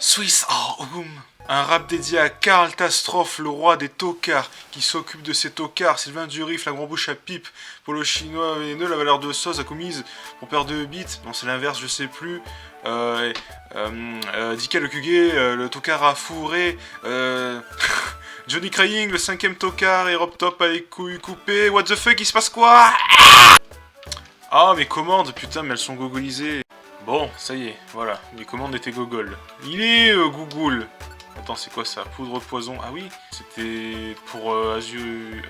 Swiss Home. Un rap dédié à Karl Tastroff, le roi des tocards, qui s'occupe de ses tocards. Sylvain Durif, la grande bouche à pipe. Pour le chinois haineux, la valeur de sauce à commise. Mon père de bite, non c'est l'inverse, je sais plus. Dika le Kugé, le tocard à fourrer. Johnny Crying, le 5ème tocard, et Rob Top à les couilles coupées. What the fuck, il se passe quoi? Ah, mes commandes, putain, mais elles sont gogolisées. Bon, ça y est, voilà, mes commandes étaient gogol. Il est Google. Attends, c'est quoi ça? Poudre de poison. Ah oui, c'était pour Azure,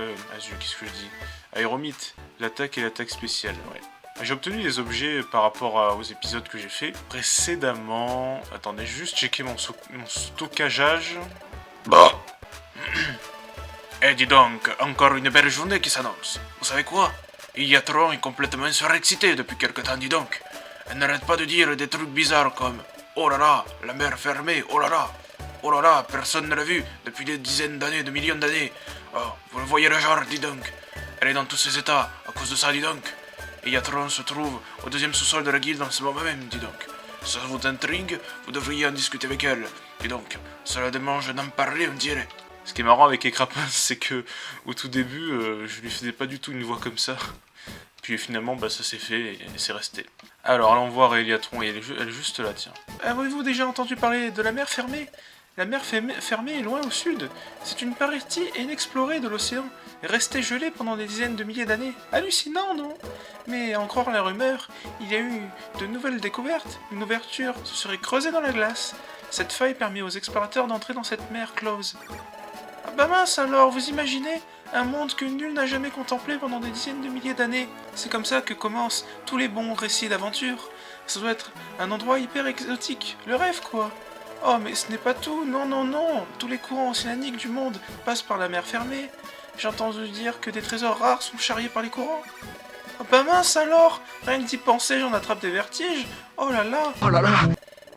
qu'est-ce que je dis? Aéromite, l'attaque et l'attaque spéciale, ouais. J'ai obtenu des objets par rapport aux épisodes que j'ai fait précédemment. Attendez, juste checker mon stockageage. Bah. Eh dis donc, encore une belle journée qui s'annonce. Vous savez quoi? Iatron est complètement surexcité depuis quelque temps, dis donc. Elle n'arrête pas de dire des trucs bizarres comme « Oh là là, la mer fermée, oh là là, oh là là, personne ne l'a vue depuis des dizaines d'années, de millions d'années. Oh, vous le voyez le genre, dis donc. Elle est dans tous ses états, à cause de ça, dis donc. Et Yatron se trouve au 2e sous-sol de la guilde en ce moment même, dis donc. Ça vous intrigue, vous devriez en discuter avec elle. Dis donc, cela démange d'en parler, on dirait. » Ce qui est marrant avec Écrapin, c'est que au tout début, je lui faisais pas du tout une voix comme ça. Puis finalement, bah, ça s'est fait et c'est resté. Alors, allons voir Eliatron, elle est juste là, tiens. Avez-vous déjà entendu parler de la mer fermée? La mer fermée est loin au sud. C'est une partie inexplorée de l'océan, restée gelée pendant des dizaines de milliers d'années. Hallucinant, non? Mais à en croire la rumeur, il y a eu de nouvelles découvertes. Une ouverture se serait creusée dans la glace. Cette faille permet aux explorateurs d'entrer dans cette mer close. Ah bah mince alors, vous imaginez? Un monde que nul n'a jamais contemplé pendant des dizaines de milliers d'années. C'est comme ça que commencent tous les bons récits d'aventure. Ça doit être un endroit hyper exotique, le rêve quoi. Oh mais ce n'est pas tout, non non non. Tous les courants océaniques du monde passent par la mer fermée. J'ai entendu dire que des trésors rares sont charriés par les courants. Oh bah mince alors, rien que d'y penser j'en attrape des vertiges. Oh là là. Oh là là.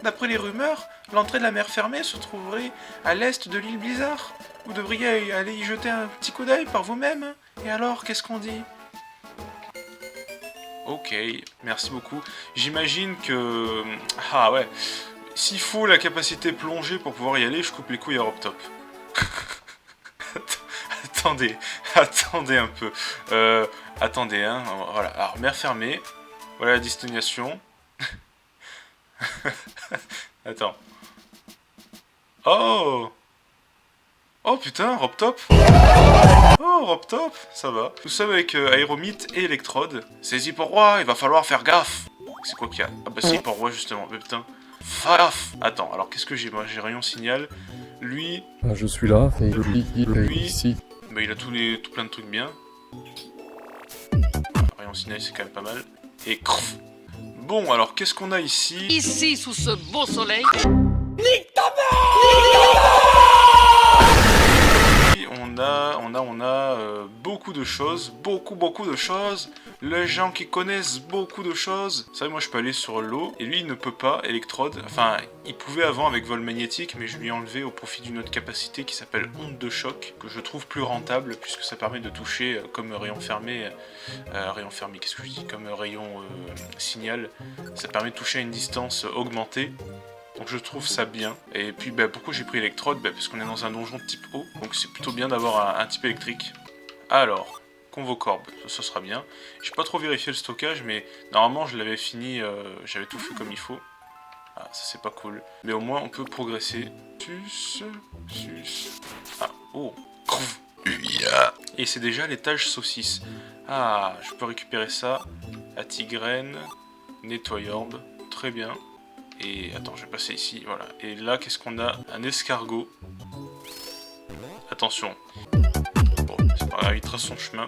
D'après les rumeurs, l'entrée de la mer fermée se trouverait à l'est de l'île Blizzard. Vous devriez aller y jeter un petit coup d'œil par vous-même. Et alors, qu'est-ce qu'on dit? Ok, merci beaucoup. J'imagine que... Ah ouais, s'il faut la capacité plongée pour pouvoir y aller, je coupe les couilles à Robtop. attendez un peu. Attendez, hein, voilà. Alors, mer fermée. Voilà la destination. Attends. Oh! Oh putain, Robtop! Oh, Robtop, ça va. Nous sommes avec Aéromite et Electrode. C'est Zipporoi, il va falloir faire gaffe! C'est quoi qu'il y a? Ah bah c'est Zipporoi justement, mais putain. Gaffe! Attends, alors qu'est-ce que j'ai? Moi j'ai rayon signal. Lui... Je suis là, lui... ici. Bah il a tout plein de trucs bien. Rayon signal c'est quand même pas mal. Et crf. Bon, alors qu'est-ce qu'on a ici? Ici, sous ce beau soleil... Nique ta mère! On a beaucoup de choses, beaucoup de choses. Les gens qui connaissent beaucoup de choses. Vous savez, moi je peux aller sur l'eau, et lui il ne peut pas, Electrode. Enfin, il pouvait avant avec vol magnétique, mais je lui ai enlevé au profit d'une autre capacité qui s'appelle onde de choc, que je trouve plus rentable, puisque ça permet de toucher comme rayon fermé, qu'est-ce que je dis, comme rayon signal, ça permet de toucher à une distance augmentée. Donc je trouve ça bien. Et puis bah, pourquoi j'ai pris Electrode? Bah, parce qu'on est dans un donjon de type eau, donc c'est plutôt bien d'avoir un type électrique. Alors, Convocorbe, ça sera bien. J'ai pas trop vérifié le stockage, mais normalement je l'avais fini, j'avais tout fait comme il faut. Ah, ça c'est pas cool. Mais au moins on peut progresser. Sus. Ah, oh. Et c'est déjà l'étage saucisse. Ah, je peux récupérer ça. Atigraine, nettoyorbe, très bien. Et attends, je vais passer ici, voilà. Et là, qu'est-ce qu'on a? Un escargot. Attention. Bon, c'est pas grave, il trace son chemin.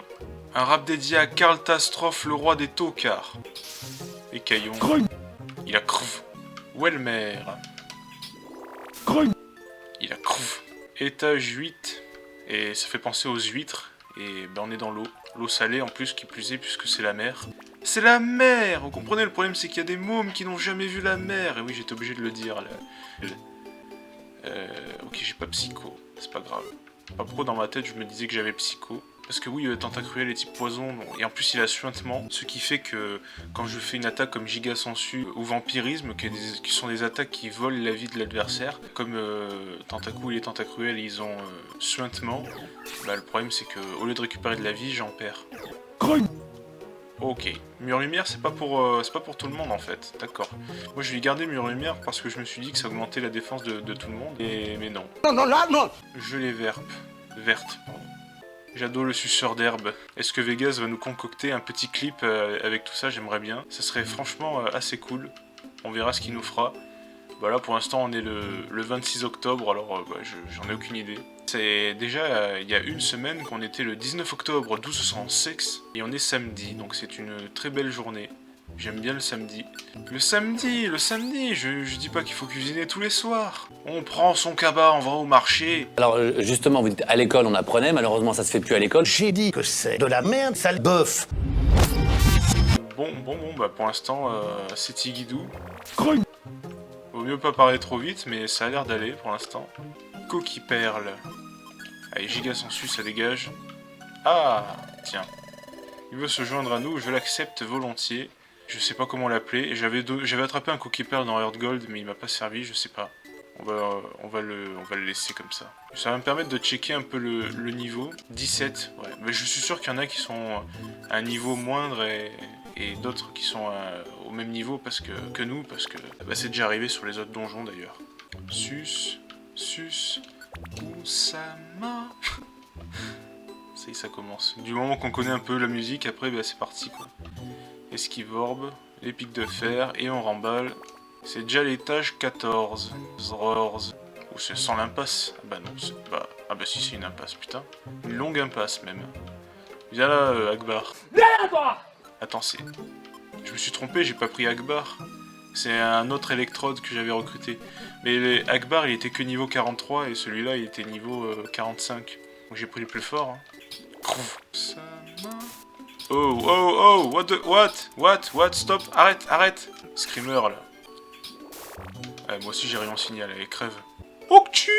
Un rap dédié à Karl Tastroff, le roi des tocards. Et Caillon. Il a crv. Welmer. Il a crv. Étage 8. Et ça fait penser aux huîtres. Et ben on est dans l'eau. L'eau salée en plus, qui plus est, puisque c'est la mer. C'est la mer! Vous comprenez, le problème c'est qu'il y a des mômes qui n'ont jamais vu la mer. Et oui, j'étais obligé de le dire. Ok, j'ai pas psycho, c'est pas grave. Pas pourquoi dans ma tête je me disais que j'avais psycho. Parce que oui, Tentacruel est type poison, bon, et en plus il a suintement, ce qui fait que quand je fais une attaque comme Giga Sensu ou Vampirisme, qui sont des attaques qui volent la vie de l'adversaire, comme Tentacruel et Tentacruel ils ont suintement, bah le problème c'est que au lieu de récupérer de la vie, j'en perds. Ok, Mur Lumière c'est pas pour tout le monde en fait, d'accord. Moi je vais garder Mur Lumière parce que je me suis dit que ça augmentait la défense de tout le monde, mais non. Non, là, non. Je les verte, pardon. J'adore le suceur d'herbe. Est-ce que Vegas va nous concocter un petit clip avec tout ça? J'aimerais bien. Ça serait franchement assez cool. On verra ce qu'il nous fera. Voilà, pour l'instant on est le 26 octobre, alors j'en ai aucune idée. C'est déjà il y a une semaine qu'on était le 19 octobre 1206 et on est samedi, donc c'est une très belle journée. J'aime bien le samedi. Le samedi, je dis pas qu'il faut cuisiner tous les soirs. On prend son cabas, on va au marché. Alors justement, vous dites à l'école on apprenait, malheureusement ça se fait plus à l'école. J'ai dit que c'est de la merde, sale bœuf. Bon, bah pour l'instant, c'est Tigidou. Vaut mieux pas parler trop vite, mais ça a l'air d'aller pour l'instant. Coquille Perle. Allez, Giga Sensu, ça dégage. Ah, tiens. Il veut se joindre à nous, je l'accepte volontiers. Je sais pas comment l'appeler. J'avais attrapé un Coquille Perle dans Heart Gold, mais il m'a pas servi, je sais pas. On va le laisser comme ça. Ça va me permettre de checker un peu le niveau. 17, ouais. Mais je suis sûr qu'il y en a qui sont à un niveau moindre et d'autres qui sont au même niveau que nous, parce que bah, c'est déjà arrivé sur les autres donjons d'ailleurs. Sus, Usama. Ça y est, ça commence. Du moment qu'on connaît un peu la musique, après bah, c'est parti quoi. Esquive orbe, les pics de fer, et on remballe. C'est déjà l'étage 14. Zrorz. Ou c'est sans l'impasse. Ah bah non, c'est pas... Ah bah si, c'est une impasse, putain. Une longue impasse même. Viens là, Akbar. Attends, c'est... Je me suis trompé, j'ai pas pris Akbar. C'est un autre électrode que j'avais recruté. Mais Akbar, il était que niveau 43, et celui-là, il était niveau 45. Donc j'ai pris le plus fort. Hein. Oh, what, stop, arrête. Screamer, là. Ouais, moi aussi j'ai rien signal, allez, crève. Okchi.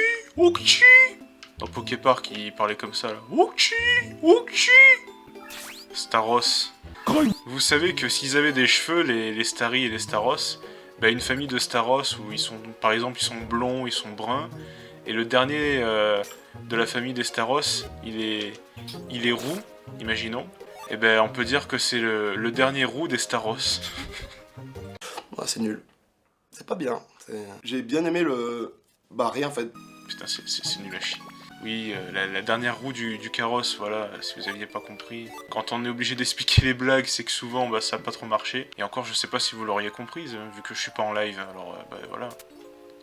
Dans Poképark, il parlait comme ça, là. Okchi. Staros. Vous savez que s'ils avaient des cheveux, les Stari et les Staros, bah une famille de Staros où ils sont, par exemple, ils sont blonds, ils sont bruns, et le dernier de la famille des Staros, il est roux, imaginons, et ben on peut dire que c'est le dernier roux des Staros. Ouais, c'est nul. C'est pas bien. J'ai bien aimé le... Bah rien en fait. Putain, c'est nul à chier. Oui, la dernière roue du carrosse, voilà, si vous aviez pas compris. Quand on est obligé d'expliquer les blagues, c'est que souvent, bah, ça a pas trop marché. Et encore, je sais pas si vous l'auriez comprise, vu que je suis pas en live, alors, bah, voilà.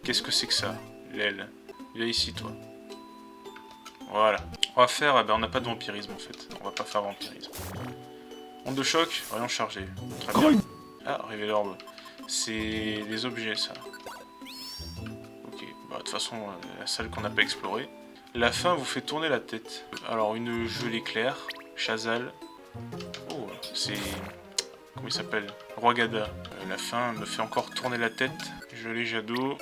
Qu'est-ce que c'est que ça, l'aile? Viens ici, toi. Voilà. On va faire, bah, on n'a pas de vampirisme, en fait. On va pas faire vampirisme. Onde de choc, rayon chargé. Très bien. Ah, révéler l'orbe. C'est des objets, ça. Ok, bah, de toute façon, la salle qu'on n'a pas explorée. La faim vous fait tourner la tête. Alors, une gelée claire, Chazal. Oh, c'est... Comment il s'appelle? Roi-Gada. La faim me fait encore tourner la tête. Gelée Jadot.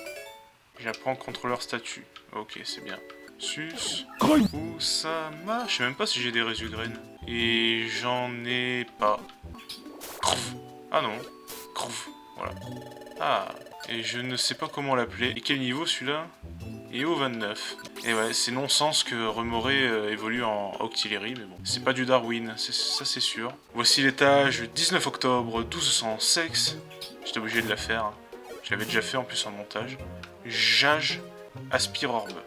J'apprends contrôleur statut. Ok, c'est bien. Sus. Usama. Je sais même pas si j'ai des résugraines. Et j'en ai pas. Crouf. Ah non. Crouf. Voilà. Ah. Et je ne sais pas comment l'appeler. Et quel niveau celui-là? Et au 29. Et ouais, c'est non-sens que Remoré évolue en Octillerie, mais bon. C'est pas du Darwin, ça c'est sûr. Voici l'étage 19 octobre 1206. J'étais obligé de la faire. Hein. Je l'avais déjà fait en plus en montage. Jage Aspire Orbe.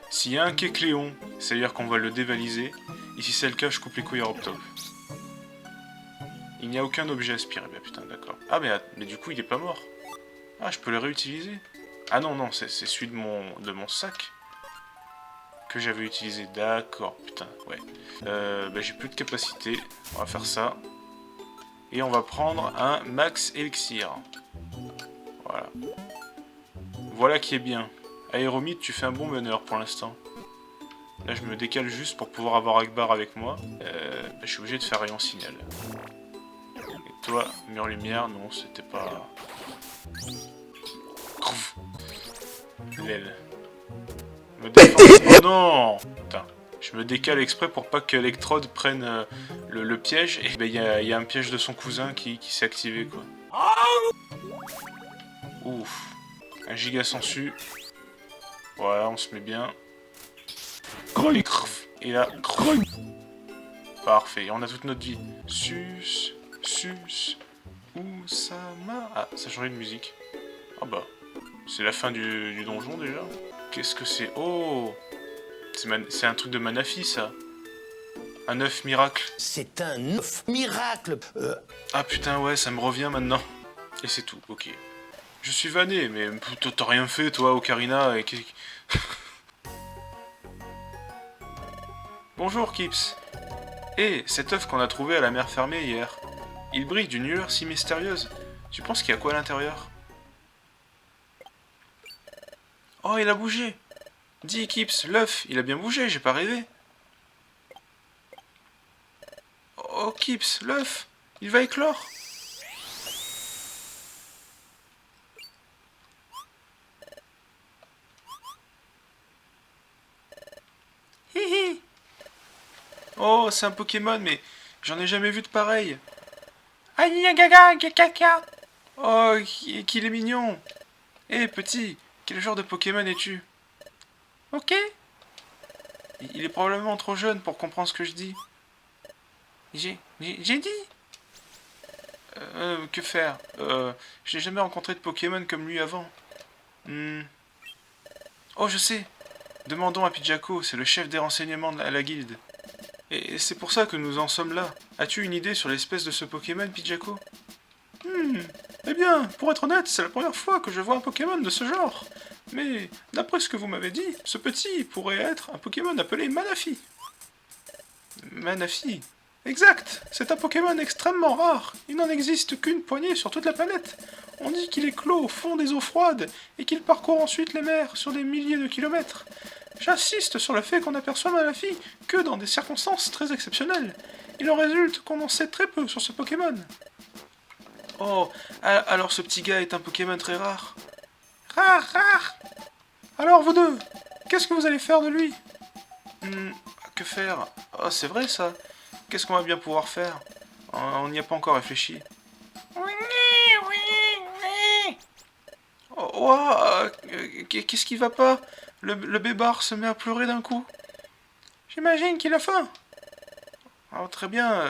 S'il y a un Kécléon, ça veut dire qu'on va le dévaliser. Et si c'est le cas, je coupe les couilles à Optop. Il n'y a aucun objet aspiré. Bah putain, d'accord. Ah, mais du coup, il est pas mort. Ah, je peux le réutiliser. Ah non, c'est celui de mon sac que j'avais utilisé. D'accord, putain, ouais. Bah, j'ai plus de capacité. On va faire ça. Et on va prendre un max élixir. Voilà. Voilà qui est bien. Aéromite, tu fais un bon meneur pour l'instant. Là, je me décale juste pour pouvoir avoir Akbar avec moi. Bah, je suis obligé de faire rayon signal. Et toi, mur lumière, non, c'était pas... L'aile. Me défends. Oh non! Putain. Je me décale exprès pour pas qu'Electrode prenne le piège. Et ben, il y a un piège de son cousin qui s'est activé, quoi. Ouf. Un giga sensu. Voilà, on se met bien. Et là... Parfait, on a toute notre vie. Sus, sus, Oussama... Ah, ça a changé de musique. Ah bah, c'est la fin du donjon déjà. Qu'est-ce que c'est? Oh, c'est un truc de Manafi, ça. Un œuf miracle. C'est un œuf miracle. Ah putain, ouais, ça me revient maintenant. Et c'est tout, ok. Je suis vanné, mais t'as rien fait, toi, Ocarina, et... Bonjour, Kips. Eh, cet œuf qu'on a trouvé à la mer fermée hier. Il brille d'une lueur si mystérieuse. Tu penses qu'il y a quoi à l'intérieur? Oh, il a bougé. Dis, Kips, l'œuf, il a bien bougé, j'ai pas rêvé. Oh, Kips, l'œuf, il va éclore. Hihi. Oh, c'est un Pokémon, mais j'en ai jamais vu de pareil. Aïe, gaga, caca. Oh, qu'il est mignon. Eh, petit, quel genre de Pokémon es-tu? Ok. Il est probablement trop jeune pour comprendre ce que je dis. J'ai dit. Que faire? Je n'ai jamais rencontré de Pokémon comme lui avant. Oh, je sais. Demandons à Pidgeco, c'est le chef des renseignements à la guilde. Et c'est pour ça que nous en sommes là. As-tu une idée sur l'espèce de ce Pokémon, Pidgeco? Eh bien, pour être honnête, c'est la première fois que je vois un Pokémon de ce genre. Mais, d'après ce que vous m'avez dit, ce petit pourrait être un Pokémon appelé Manafi. Manafi? Exact! C'est un Pokémon extrêmement rare. Il n'en existe qu'une poignée sur toute la planète. On dit qu'il éclot au fond des eaux froides et qu'il parcourt ensuite les mers sur des milliers de kilomètres. J'insiste sur le fait qu'on aperçoit Manafi que dans des circonstances très exceptionnelles. Il en résulte qu'on en sait très peu sur ce Pokémon. Oh, alors ce petit gars est un Pokémon très rare. Rare. Alors vous deux, qu'est-ce que vous allez faire de lui? Que faire? Oh, c'est vrai ça. Qu'est-ce qu'on va bien pouvoir faire? On n'y a pas encore réfléchi. Oui. Oh, qu'est-ce qui va pas? Le bébard se met à pleurer d'un coup. J'imagine qu'il a faim. Alors très bien,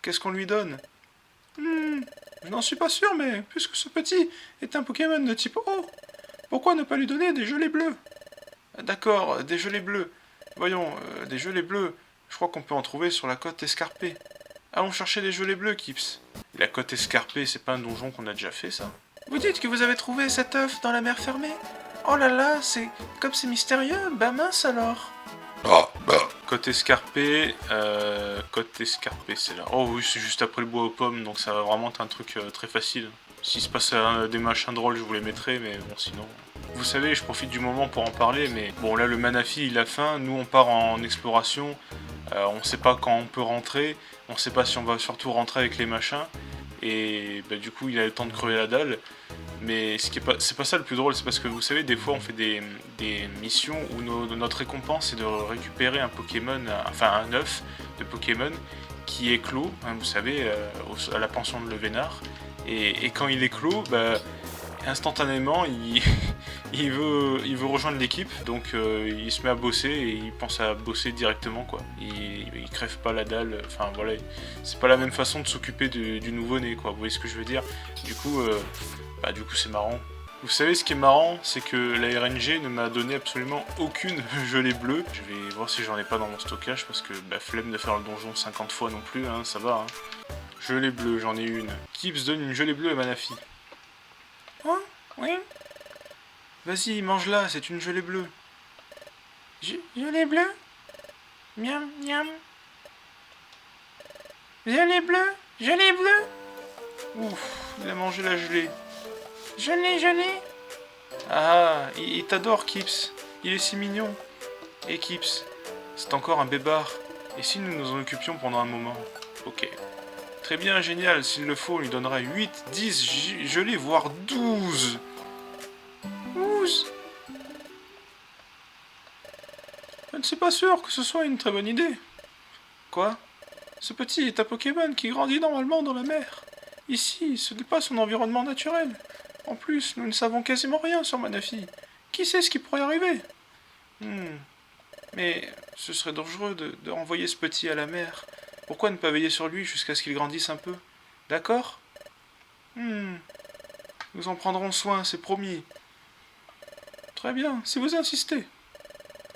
qu'est-ce qu'on lui donne? Je n'en suis pas sûr, mais puisque ce petit est un Pokémon de type eau, pourquoi ne pas lui donner des gelées bleues? D'accord, des gelées bleues. Voyons, des gelées bleues, je crois qu'on peut en trouver sur la côte escarpée. Allons chercher des gelées bleues, Kips. La côte escarpée, c'est pas un donjon qu'on a déjà fait, ça? Vous dites que vous avez trouvé cet œuf dans la mer fermée? Oh là là, comme c'est mystérieux, bah mince alors. Côte escarpée, c'est là. Oh oui, c'est juste après le bois aux pommes, donc ça va vraiment être un truc très facile. S'il se passe des machins drôles, je vous les mettrai, mais bon, sinon... Vous savez, je profite du moment pour en parler, mais bon, là, le Manafi, il a faim, nous, on part en exploration, on sait pas quand on peut rentrer, on sait pas si on va surtout rentrer avec les machins, et bah, du coup, il a le temps de crever la dalle. Mais c'est pas ça le plus drôle, c'est parce que vous savez, des fois on fait des missions où notre récompense est de récupérer un Pokémon, enfin un œuf de Pokémon qui éclot, hein, vous savez, à la pension de Levénard. Et quand il éclot, bah, instantanément il veut rejoindre l'équipe, donc il se met à bosser et il pense à bosser directement quoi. Il crève pas la dalle, enfin voilà, c'est pas la même façon de s'occuper du nouveau-né quoi, vous voyez ce que je veux dire. Du coup c'est marrant. Vous savez ce qui est marrant, c'est que la RNG ne m'a donné absolument aucune gelée bleue. Je vais voir si j'en ai pas dans mon stockage parce que flemme de faire le donjon 50 fois non plus, hein, ça va. Hein. Gelée bleue, j'en ai une. Kips donne une gelée bleue à Manafi. Oh, oui. Vas-y, mange-la, c'est une gelée bleue. Gelée bleue? Miam, miam. Gelée bleue? Gelée bleue? Ouf, il a mangé la gelée. Gelée. Ah, il t'adore, Kips. Il est si mignon. Et Kips, c'est encore un bébard. Et si nous nous en occupions pendant un moment? Ok. Très bien, génial. S'il le faut, on lui donnera 8, 10 gelées, voire 12. 12. Je ne suis pas sûr que ce soit une très bonne idée. Quoi? Ce petit est un Pokémon qui grandit normalement dans la mer. Ici, ce n'est pas son environnement naturel. En plus, nous ne savons quasiment rien sur Manafi. Qui sait ce qui pourrait arriver? Mais ce serait dangereux de renvoyer ce petit à la mer. Pourquoi ne pas veiller sur lui jusqu'à ce qu'il grandisse un peu? D'accord? Nous en prendrons soin, c'est promis. Très bien, si vous insistez.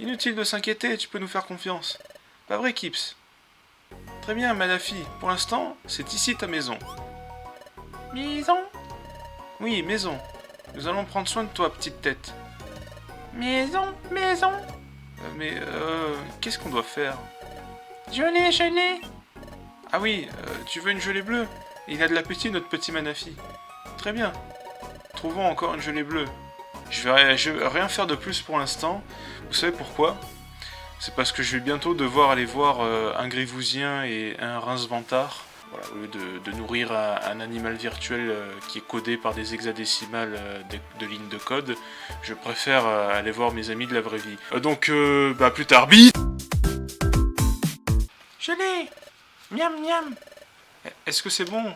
Inutile de s'inquiéter, tu peux nous faire confiance. Pas vrai, Kips? Très bien, Manafi. Pour l'instant, c'est ici ta maison. Maison? Oui, maison. Nous allons prendre soin de toi, petite tête. Maison, maison. Qu'est-ce qu'on doit faire? Gelée. Ah oui, tu veux une gelée bleue? Il a de l'appétit, notre petit Manafi. Très bien. Trouvons encore une gelée bleue. Je vais rien faire de plus pour l'instant. Vous savez pourquoi? C'est parce que je vais bientôt devoir aller voir un Grivousien et un Rince-Ventard. Voilà, au lieu de nourrir un animal virtuel qui est codé par des hexadécimales de lignes de code, je préfère aller voir mes amis de la vraie vie. Donc, plus tard. Bite. Gelée. Miam miam. Est-ce que c'est bon?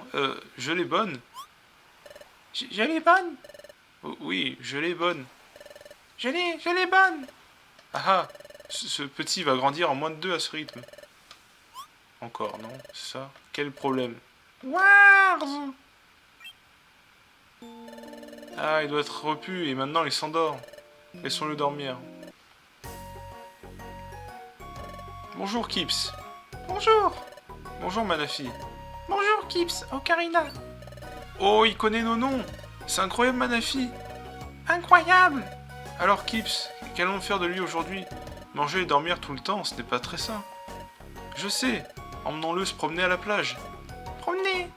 Gelée bonne. Gelée bonne? Oui, gelée bonne. Gelée bonne. Ah, ce petit va grandir en moins de 2 à ce rythme. Encore, non? C'est ça? Quel problème? Wars! Ah, il doit être repu et maintenant il s'endort. Laissons-le dormir. Bonjour, Kips. Bonjour. Bonjour, Manafi. Bonjour, Kips. Ocarina. Oh, il connaît nos noms. C'est incroyable, Manafi. Incroyable. Alors, Kips, qu'allons-nous faire de lui aujourd'hui? Manger et dormir tout le temps, ce n'est pas très sain. Je sais. Emmenons-le se promener à la plage. Promener.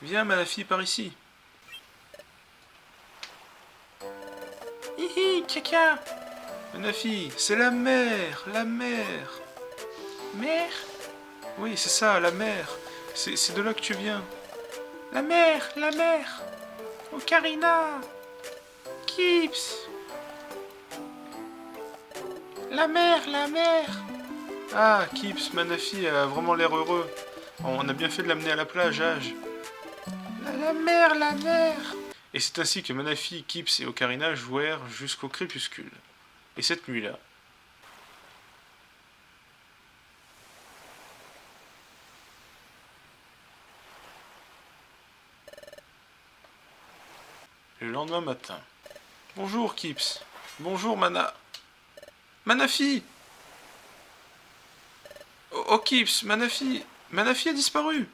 Viens, Manafi, par ici. Hihi, caca. Manafi, c'est la mer, la mer. Mer? Oui, c'est ça, la mer. C'est de là que tu viens. La mer, la mer. Ocarina. Kips. La mer, la mer. Ah, Kips, Manafi a vraiment l'air heureux. On a bien fait de l'amener à la plage, Age. La mer, la mer. Et c'est ainsi que Manafi, Kips et Ocarina jouèrent jusqu'au crépuscule. Et cette nuit-là, le lendemain matin. Bonjour, Kips. Bonjour, Manafi. Oh, Kips, Manafi. Manafi a disparu.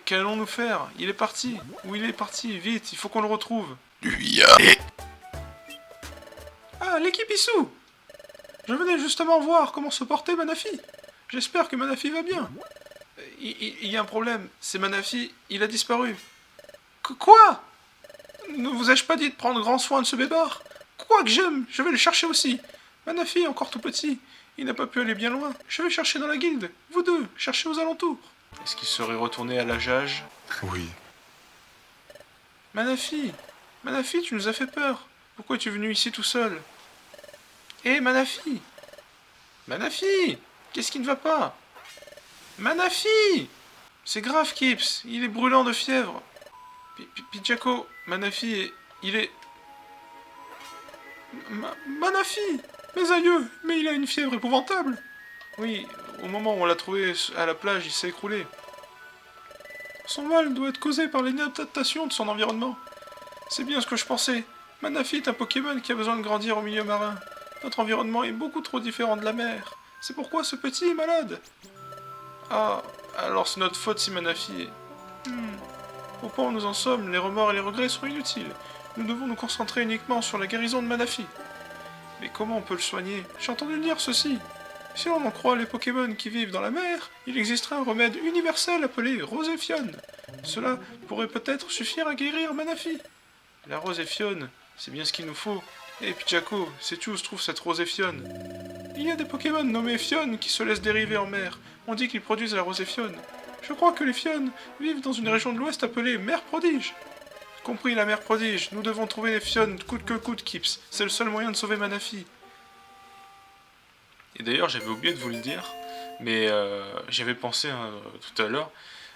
Qu'allons-nous faire? Il est parti. Où il est parti? Vite, il faut qu'on le retrouve. Ah, l'équipe Issou. Je venais justement voir comment se portait Manafi. J'espère que Manafi va bien. Il y a un problème. C'est Manafi, il a disparu. Quoi? Ne vous ai-je pas dit de prendre grand soin de ce bébard? Quoi que j'aime, je vais le chercher aussi. Manafi est encore tout petit. Il n'a pas pu aller bien loin. Je vais chercher dans la guilde. Vous deux, cherchez aux alentours. Est-ce qu'il serait retourné à l'âge? Oui. Manafi, tu nous as fait peur. Pourquoi es-tu venu ici tout seul? Hé, Manafi! Manafi! Qu'est-ce qui ne va pas? Manafi! C'est grave, Kips. Il est brûlant de fièvre. Pidjaco, Manafi, il est... Manafi! Mes aïeux! Mais il a une fièvre épouvantable! Oui, au moment où on l'a trouvé à la plage, il s'est écroulé. Son mal doit être causé par l'inadaptation de son environnement. C'est bien ce que je pensais. Manafi est un Pokémon qui a besoin de grandir au milieu marin. Notre environnement est beaucoup trop différent de la mer. C'est pourquoi ce petit est malade. Ah, alors c'est notre faute si Manafi est... Au point où nous en sommes, les remords et les regrets sont inutiles. Nous devons nous concentrer uniquement sur la guérison de Manafi. Mais comment on peut le soigner? J'ai entendu dire ceci. Si l'on en croit les Pokémon qui vivent dans la mer, il existerait un remède universel appelé Roséfione. Cela pourrait peut-être suffire à guérir Manafi. La Roséfione, c'est bien ce qu'il nous faut. Et Pidjaco, sais-tu où se trouve cette Roséfione? Il y a des Pokémon nommés Fionnes qui se laissent dériver en mer. On dit qu'ils produisent la Roséfione. Je crois que les Fionnes vivent dans une région de l'Ouest appelée Mer Prodige. Compris, la mère prodige. Nous devons trouver les Fionnes, coûte que coûte, Kips. C'est le seul moyen de sauver Manafi. Et d'ailleurs, j'avais oublié de vous le dire, mais j'avais pensé tout à l'heure,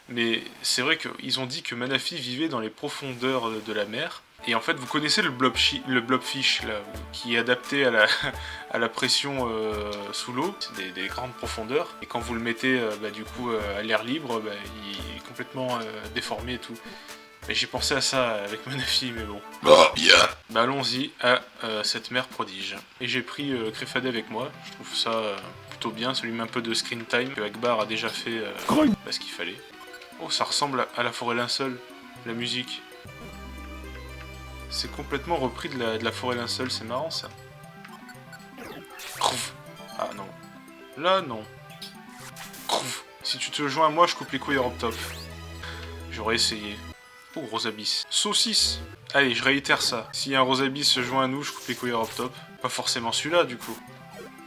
mais c'est vrai qu'ils ont dit que Manafi vivait dans les profondeurs de la mer. Et en fait, vous connaissez le blobfish, là, qui est adapté à la pression sous l'eau. C'est des grandes profondeurs. Et quand vous le mettez du coup à l'air libre, il est complètement déformé et tout. Et j'ai pensé à ça avec Manafi, mais bon. Bah allons-y à cette mère prodige. Et j'ai pris Créfadé avec moi. Je trouve ça plutôt bien. Ça lui met un peu de screen time. Que Akbar a déjà fait ce qu'il fallait. Oh, ça ressemble à la forêt linceul, la musique. C'est complètement repris de la forêt linceul, c'est marrant ça. Ah non. Là non. Si tu te joins à moi, je coupe les couilles Europtop. J'aurais essayé. Oh, Rosabis. Saucisse. Allez, je réitère ça. Si un Rosabis se joint à nous, je coupe les couilles Europtop. Pas forcément celui-là, du coup.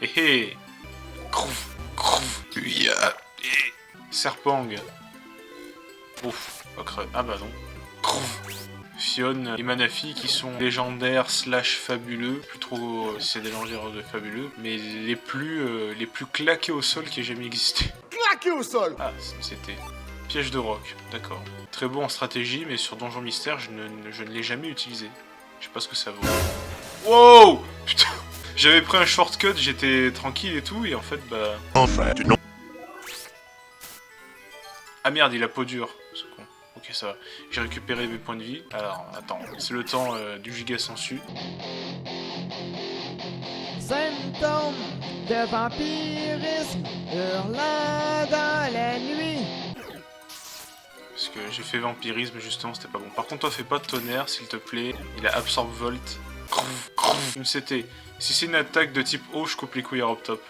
Hé hé. Serpang. Ouf. Ah bah non. Fionne et Manafi qui sont légendaires / fabuleux, plus trop si c'est des légendaires de fabuleux, mais les plus claqués au sol qui aient jamais existé. Claqué au sol. Ah, c'était piège de roc, d'accord. Très bon en stratégie, mais sur Donjon Mystère, je ne l'ai jamais utilisé. Je sais pas ce que ça vaut. Wow. Putain. J'avais pris un shortcut, j'étais tranquille et tout, et en fait, bah... Enfin, non. Ah merde, il a peau dure, ce con. Ok, ça va. J'ai récupéré mes points de vie. Alors, attends, c'est le temps du giga sensu. Symptômes de vampirisme hurlant dans la nuit. Parce que j'ai fait vampirisme, justement, c'était pas bon. Par contre, toi, fais pas de tonnerre, s'il te plaît. Il a Absorb Volt. C'était. Si c'est une attaque de type eau, je coupe les couilles à Europtop.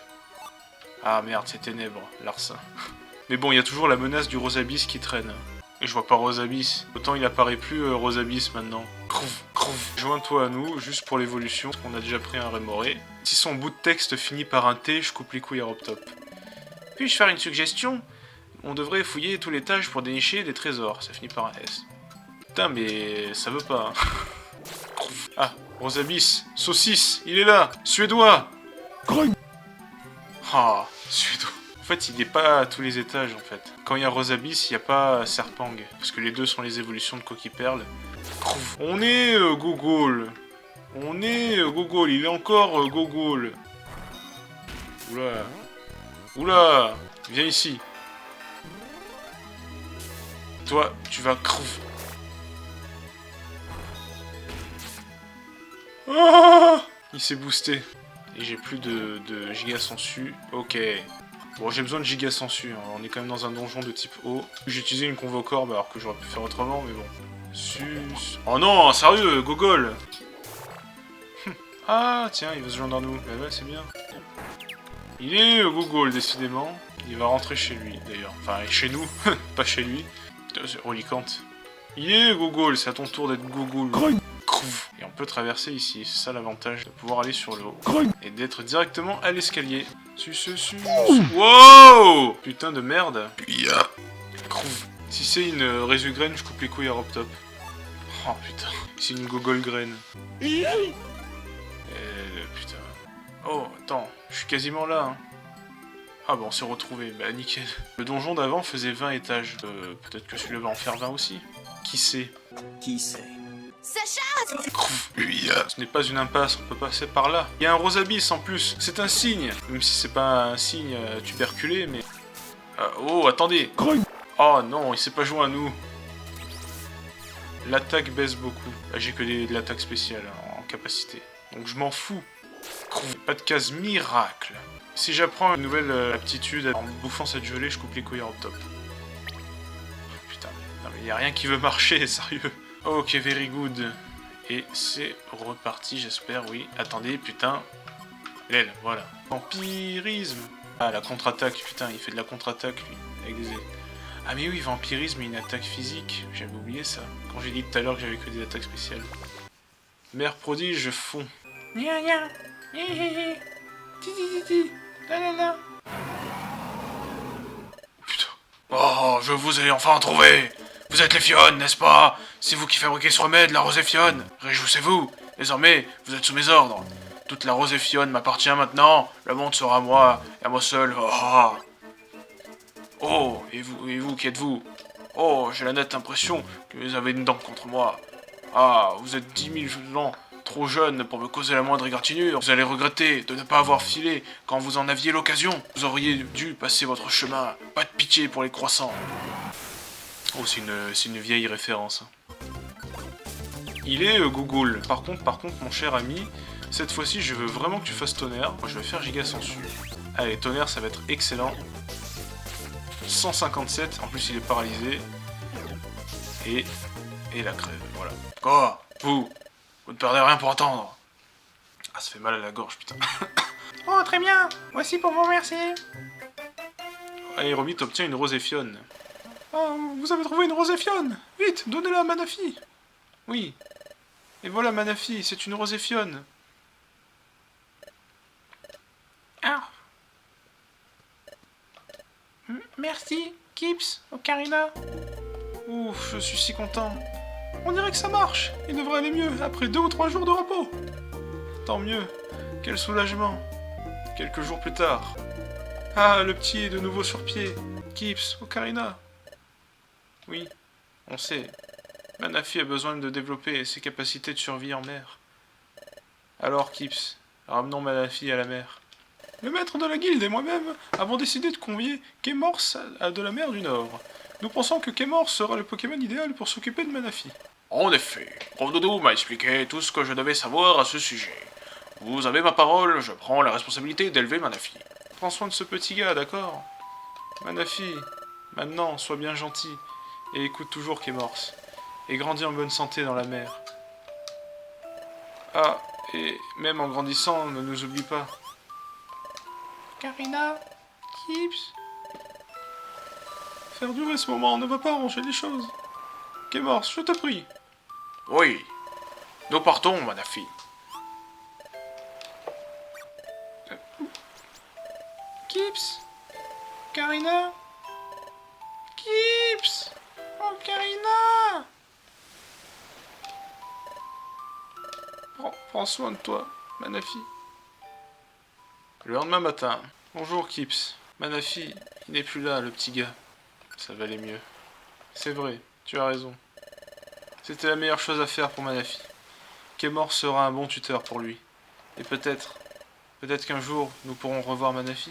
Ah merde, c'est ténèbres, Larsa. Mais bon, il y a toujours la menace du Rosabis qui traîne. Et je vois pas Rosabis. Autant il apparaît plus Rosabis maintenant. Joins-toi à nous, juste pour l'évolution, parce qu'on a déjà pris un Rémoré. Si son bout de texte finit par un T, je coupe les couilles à Europtop. Puis-je faire une suggestion? On devrait fouiller tout l'étage pour dénicher des trésors. Ça finit par un S. Putain, mais ça veut pas. Hein. Ah, Rosabis, saucisse, il est là. Suédois. Ah, suédois. En fait, il n'est pas à tous les étages, en fait. Quand il y a Rosabis, il n'y a pas Serpang. Parce que les deux sont les évolutions de Coquille Perle. On est Gogol. On est Gogol. Il est encore Gogol. Oula. Oula. Viens ici. Toi, tu vas crever. Ah, il s'est boosté. Et j'ai plus de giga sensu. Ok. Bon, j'ai besoin de giga sensu. Hein. On est quand même dans un donjon de type eau. J'ai utilisé une convocorbe alors que j'aurais pu faire autrement, mais bon. Sus. Oh non, sérieux, Gogol. Ah, tiens, il va se joindre à nous. Bah ouais, c'est bien. Il est Gogol, décidément. Il va rentrer chez lui, d'ailleurs. Enfin, chez nous, pas chez lui. C'est relicante. Il est Gogol, c'est à ton tour d'être Gogol. Et on peut traverser ici, c'est ça l'avantage de pouvoir aller sur le haut. Et d'être directement à l'escalier. Wow. Putain de merde. Si c'est une résugraine, je coupe les couilles à Europtop. Oh putain, c'est une Gogol graine. Putain. Oh, attends, je suis quasiment là. Hein. Ah bah on s'est retrouvé, bah nickel. Le donjon d'avant faisait 20 étages. Peut-être que celui-là va en faire 20 aussi. Qui sait? Qui sait? Sacha! Ce n'est pas une impasse, on peut passer par là. Il y a un Rosabis en plus, c'est un signe. Même si c'est pas un signe tuberculé, mais... oh, attendez. Oh non, il s'est pas joint à nous. L'attaque baisse beaucoup. J'ai que de l'attaque spéciale en capacité. Donc je m'en fous. Pas de case miracle. Si j'apprends une nouvelle aptitude en bouffant cette gelée, je coupe les couilles en top. Putain, non mais y a rien qui veut marcher, sérieux. Ok, very good. Et c'est reparti, j'espère, oui. Attendez, putain. L'aile, voilà. Vampirisme. Ah, la contre-attaque, putain, il fait de la contre-attaque, lui. Avec des... Ah mais oui, vampirisme et une attaque physique. J'avais oublié ça. Quand j'ai dit tout à l'heure que j'avais que des attaques spéciales. Mère prodige, fond. Nya nya. Putain. Oh, je vous ai enfin trouvé. Vous êtes les Fionnes, n'est-ce pas? C'est vous qui fabriquez ce remède, la rosée Fionne. Réjouissez-vous. Désormais, vous êtes sous mes ordres. Toute la rosée Fionne m'appartient maintenant. Le monde sera à moi, et à moi seul. Oh, oh, et vous, qui êtes-vous? Oh, j'ai la nette impression que vous avez une dent contre moi. Ah, vous êtes 10 000 ans trop jeune pour me causer la moindre égratignure. Vous allez regretter de ne pas avoir filé quand vous en aviez l'occasion. Vous auriez dû passer votre chemin. Pas de pitié pour les croissants. Oh, c'est une vieille référence. Il est Google. Par contre, mon cher ami, cette fois-ci, je veux vraiment que tu fasses tonnerre. Moi, je vais faire giga sensu. Allez, tonnerre, ça va être excellent. 157, en plus il est paralysé. Et la crève, voilà. Quoi? Vous ne perdez rien pour entendre. Ah, ça fait mal à la gorge, putain. Oh, très bien. Voici pour vous remercier. Aérobit obtient une rosée Fionne. Oh, vous avez trouvé une rosée Fionne. Vite, donnez-la à Manafi. Oui. Et voilà Manafi, c'est une rosée Fionne. Ah. Merci, Kips, Ocarina. Ouf, je suis si content. On dirait que ça marche. Il devrait aller mieux après 2 ou 3 jours de repos. Tant mieux. Quel soulagement. Quelques jours plus tard. Ah, le petit est de nouveau sur pied. Kips, Ocarina. Oui, on sait. Manafi a besoin de développer ses capacités de survie en mer. Alors, Kips, ramenons Manafi à la mer. Le maître de la guilde et moi-même avons décidé de convier Kémors à de la mer du Nord. Nous pensons que Kémors sera le Pokémon idéal pour s'occuper de Manafi. En effet, Rondoudou m'a expliqué tout ce que je devais savoir à ce sujet. Vous avez ma parole, je prends la responsabilité d'élever Manafi. Prends soin de ce petit gars, d'accord? Manafi, maintenant, sois bien gentil, et écoute toujours Kémors, et grandis en bonne santé dans la mer. Ah, et même en grandissant, ne nous oublie pas. Ocarina, Kips. Faire durer ce moment ne va pas arranger les choses. Kémors, je te prie. Oui, nous partons, Manafi. Kips. Ocarina. Kips. Ocarina. Prends soin de toi, Manafi. Le lendemain matin. Bonjour, Kips. Manafi, il n'est plus là, le petit gars. Ça va aller mieux. C'est vrai, tu as raison. C'était la meilleure chose à faire pour Manafi. Kémors sera un bon tuteur pour lui. Et peut-être qu'un jour, nous pourrons revoir Manafi.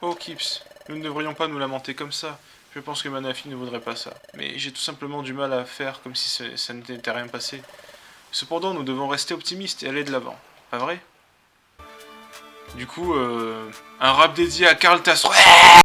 Oh, Kips, nous ne devrions pas nous lamenter comme ça. Je pense que Manafi ne voudrait pas ça. Mais j'ai tout simplement du mal à faire comme si ça n'était rien passé. Cependant, nous devons rester optimistes et aller de l'avant. Pas vrai? Du coup, un rap dédié à Karl Tass.